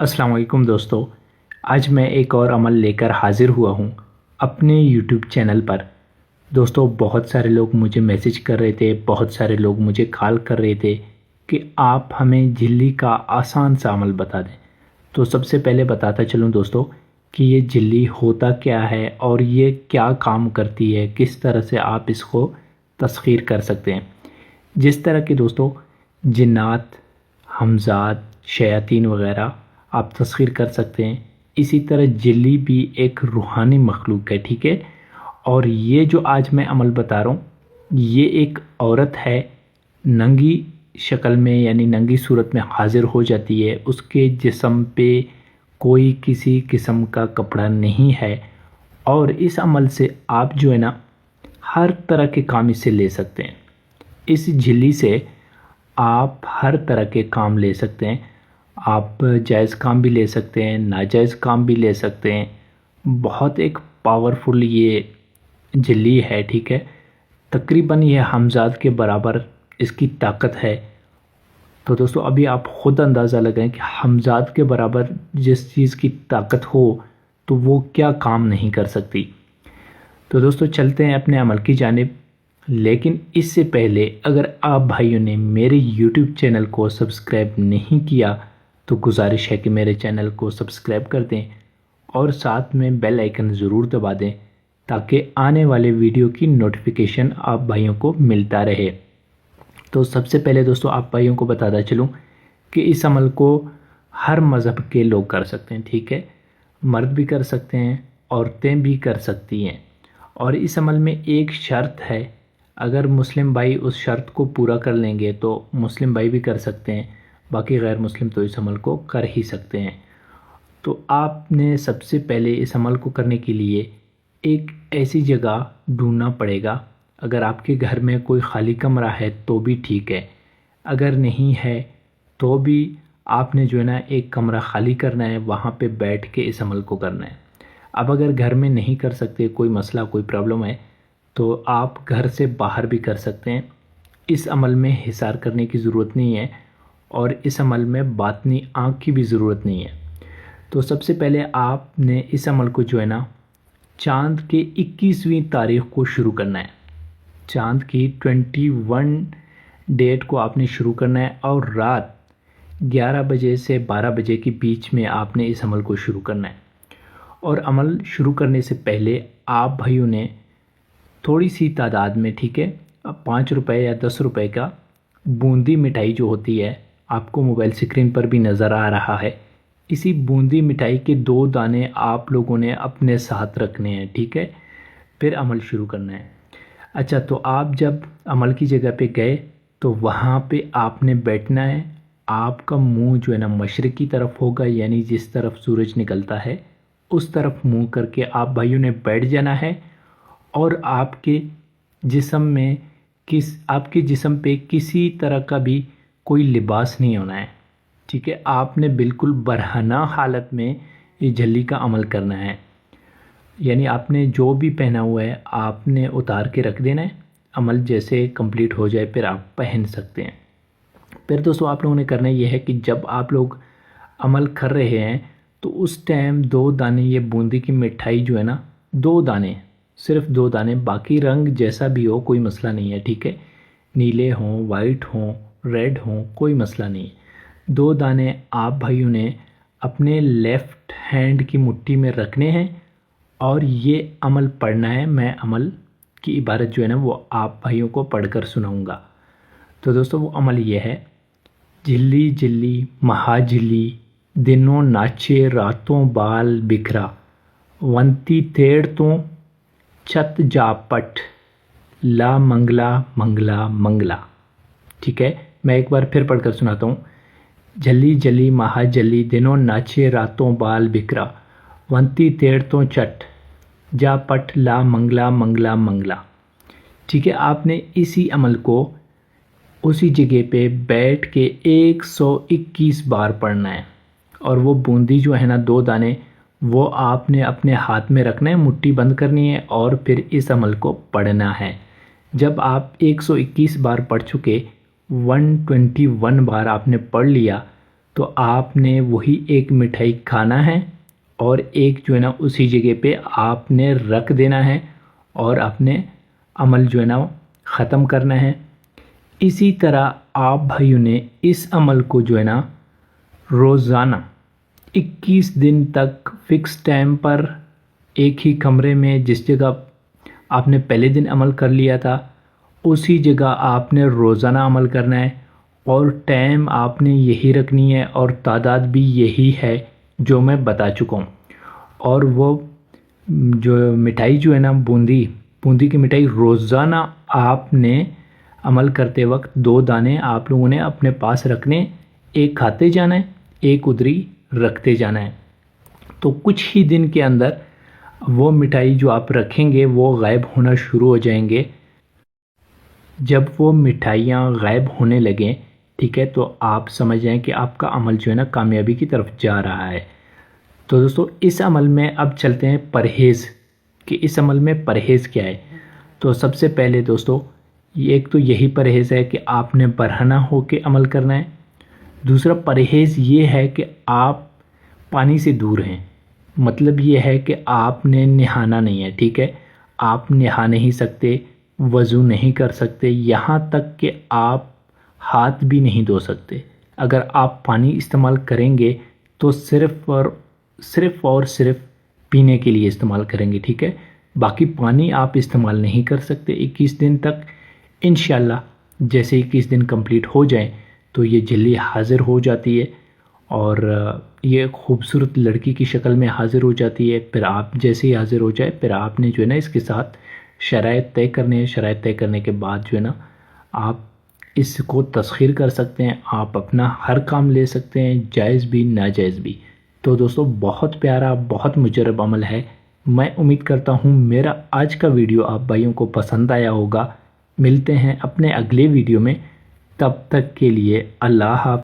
अस्सलाम वालेकुम दोस्तों। आज मैं एक और अमल लेकर हाज़िर हुआ हूँ अपने यूट्यूब चैनल पर। दोस्तों, बहुत सारे लोग मुझे मैसेज कर रहे थे, बहुत सारे लोग मुझे कॉल कर रहे थे कि आप हमें झिल्ली का आसान सा अमल बता दें। तो सबसे पहले बताता चलूँ दोस्तों कि ये झिल्ली होता क्या है और ये क्या काम करती है, किस तरह से आप इसको तस्ख़ीर कर सकते हैं। जिस तरह के दोस्तों जिन्नात, हमज़ात, शयातीन वग़ैरह आप तस्ख़ीर कर सकते हैं, इसी तरह झिल्ली भी एक रूहानी मखलूक है, ठीक है। और ये जो आज मैं अमल बता रहा हूँ, ये एक औरत है, नंगी शक्ल में यानी नंगी सूरत में हाज़िर हो जाती है। उसके जिस्म पे कोई किसी किस्म का कपड़ा नहीं है और इस अमल से आप जो है ना हर तरह के काम इससे ले सकते हैं। इस झिल्ली से आप हर तरह के काम ले सकते हैं। आप जायज़ काम भी ले सकते हैं, नाजायज़ काम भी ले सकते हैं। बहुत एक पावरफुल ये झिल्ली है, ठीक है। तकरीबन ये हमज़ात के बराबर इसकी ताकत है। तो दोस्तों, अभी आप ख़ुद अंदाज़ा लगाएं कि हमज़ात के बराबर जिस चीज़ की ताकत हो तो वो क्या काम नहीं कर सकती। तो दोस्तों, चलते हैं अपने अमल की जानिब। लेकिन इससे पहले अगर आप भाइयों ने मेरे YouTube चैनल को सब्सक्राइब नहीं किया तो गुजारिश है कि मेरे चैनल को सब्सक्राइब कर दें और साथ में बेल आइकन ज़रूर दबा दें ताकि आने वाले वीडियो की नोटिफिकेशन आप भाइयों को मिलता रहे। तो सबसे पहले दोस्तों, आप भाइयों को बताता चलूँ कि इस अमल को हर मज़हब के लोग कर सकते हैं, ठीक है। मर्द भी कर सकते हैं, औरतें भी कर सकती हैं। और इस अमल में एक शर्त है, अगर मुस्लिम भाई उस शर्त को पूरा कर लेंगे तो मुस्लिम भाई भी कर सकते हैं, बाकी गैर मुस्लिम तो इस अमल को कर ही सकते हैं। तो आपने सबसे पहले इस अमल को करने के लिए एक ऐसी जगह ढूंढना पड़ेगा। अगर आपके घर में कोई खाली कमरा है तो भी ठीक है, अगर नहीं है तो भी आपने जो है ना एक कमरा खाली करना है, वहाँ पे बैठ के इस अमल को करना है। अब अगर घर में नहीं कर सकते, कोई मसला कोई प्रॉब्लम है, तो आप घर से बाहर भी कर सकते हैं। इस अमल में हिसार करने की ज़रूरत नहीं है और इस अमल में बातनी आँख की भी ज़रूरत नहीं है। तो सबसे पहले आपने इस अमल को जो है ना चाँद के 21वीं तारीख़ को शुरू करना है। चाँद की 21 डेट को आपने शुरू करना है और रात 11 बजे से 12 बजे के बीच में आपने इस अमल को शुरू करना है। और अमल शुरू करने से पहले आप भाइयों ने थोड़ी सी तादाद में, ठीक है, 5 रुपये या 10 रुपये का बूंदी मिठाई जो होती है, आपको मोबाइल स्क्रीन पर भी नज़र आ रहा है, इसी बूंदी मिठाई के 2 दाने आप लोगों ने अपने साथ रखने हैं, ठीक है। फिर अमल शुरू करना है। अच्छा, तो आप जब अमल की जगह पे गए तो वहाँ पे आपने बैठना है। आपका मुंह जो है ना मशरिक़ की तरफ होगा, यानी जिस तरफ सूरज निकलता है उस तरफ मुंह करके आप भाइयों ने बैठ जाना है। और आपके जिस्म पे किसी तरह का भी कोई लिबास नहीं होना है, ठीक है। आपने बिल्कुल बरहना हालत में ये झिल्ली का अमल करना है, यानी आपने जो भी पहना हुआ है आपने उतार के रख देना है। अमल जैसे कंप्लीट हो जाए फिर आप पहन सकते हैं। फिर दोस्तों, आप लोगों ने करना ये है कि जब आप लोग अमल कर रहे हैं तो उस टाइम 2 दाने ये बूंदी की मिठाई जो है ना, 2 दाने, सिर्फ 2 दाने, बाकी रंग जैसा भी हो कोई मसला नहीं है, ठीक है। नीले हों, वाइट हों, रेड हों, कोई मसला नहीं है। 2 दाने आप भाइयों ने अपने लेफ़्ट हैंड की मुट्ठी में रखने हैं और ये अमल पढ़ना है। मैं अमल की इबारत जो है ना वो आप भाइयों को पढ़कर सुनाऊंगा। तो दोस्तों, वो अमल ये है: झिल्ली झिल्ली महाझिल्ली, दिनों नाचे रातों बाल बिखरा, वंती तेड़ तो छत जापट, ला मंगला मंगला मंगला। ठीक है, मैं एक बार फिर पढ़कर सुनाता हूँ। झल्ली झल्ली महाझल्ली, दिनों नाचे रातों बाल बिखरा, वंती तेड़ तो चट जापट, ला मंगला मंगला मंगला। ठीक है, आपने इसी अमल को उसी जगह पे बैठ के 121 बार पढ़ना है। और वो बूंदी जो है ना, 2 दाने, वो आपने अपने हाथ में रखना है, मुट्ठी बंद करनी है और फिर इस अमल को पढ़ना है। जब आप 121 बार पढ़ चुके, 121 बार आपने पढ़ लिया, تو آپ نے وہی ایک مٹھائی کھانا ہے اور ایک جو ہے نا اسی جگہ پہ آپ نے رکھ دینا ہے اور اپنے عمل جو ہے نا ختم کرنا ہے۔ اسی طرح آپ بھائیوں نے اس عمل کو جو ہے نا روزانہ 21 دن تک فکس ٹائم پر ایک ہی کمرے میں جس جگہ آپ نے پہلے دن عمل کر لیا تھا اسی جگہ آپ نے روزانہ عمل کرنا ہے، اور ٹائم آپ نے یہی رکھنی ہے اور تعداد بھی یہی ہے جو میں بتا چکا ہوں۔ اور وہ جو مٹھائی جو ہے نا بوندی کی مٹھائی روزانہ آپ نے عمل کرتے وقت 2 دانے آپ لوگوں نے اپنے پاس رکھنے، ایک کھاتے جانا ہے ایک ادھری رکھتے جانا ہے۔ تو کچھ ہی دن کے اندر وہ مٹھائی جو آپ رکھیں گے وہ غائب ہونا شروع ہو جائیں گے۔ جب وہ مٹھائیاں غائب ہونے لگیں ٹھیک ہے تو آپ سمجھ جائیں کہ آپ کا عمل جو ہے نا کامیابی کی طرف جا رہا ہے۔ تو دوستو اس عمل میں اب چلتے ہیں پرہیز، کہ اس عمل میں پرہیز کیا ہے۔ تو سب سے پہلے دوستو ایک تو یہی پرہیز ہے کہ آپ نے برہنہ ہو کے عمل کرنا ہے۔ دوسرا پرہیز یہ ہے کہ آپ پانی سے دور ہیں، مطلب یہ ہے کہ آپ نے نہانا نہیں ہے ٹھیک ہے، آپ نہا نہیں سکتے، وضو نہیں کر سکتے، یہاں تک کہ آپ ہاتھ بھی نہیں دھو سکتے۔ اگر آپ پانی استعمال کریں گے تو صرف اور صرف پینے کے لیے استعمال کریں گے ٹھیک ہے، باقی پانی آپ استعمال نہیں کر سکتے 21 دن تک۔ انشاءاللہ جیسے 21 دن کمپلیٹ ہو جائیں تو یہ جھلی حاضر ہو جاتی ہے اور یہ خوبصورت لڑکی کی شکل میں حاضر ہو جاتی ہے۔ پھر آپ جیسے ہی حاضر ہو جائے پھر آپ نے جو ہے نا اس کے ساتھ شرائط طے کرنے ہیں۔ شرائط طے کرنے کے بعد جو ہے نا آپ اس کو تسخیر کر سکتے ہیں، آپ اپنا ہر کام لے سکتے ہیں، جائز بھی ناجائز بھی۔ تو دوستو بہت پیارا بہت مجرب عمل ہے۔ میں امید کرتا ہوں میرا آج کا ویڈیو آپ بھائیوں کو پسند آیا ہوگا۔ ملتے ہیں اپنے اگلے ویڈیو میں، تب تک کے لیے اللہ حافظ۔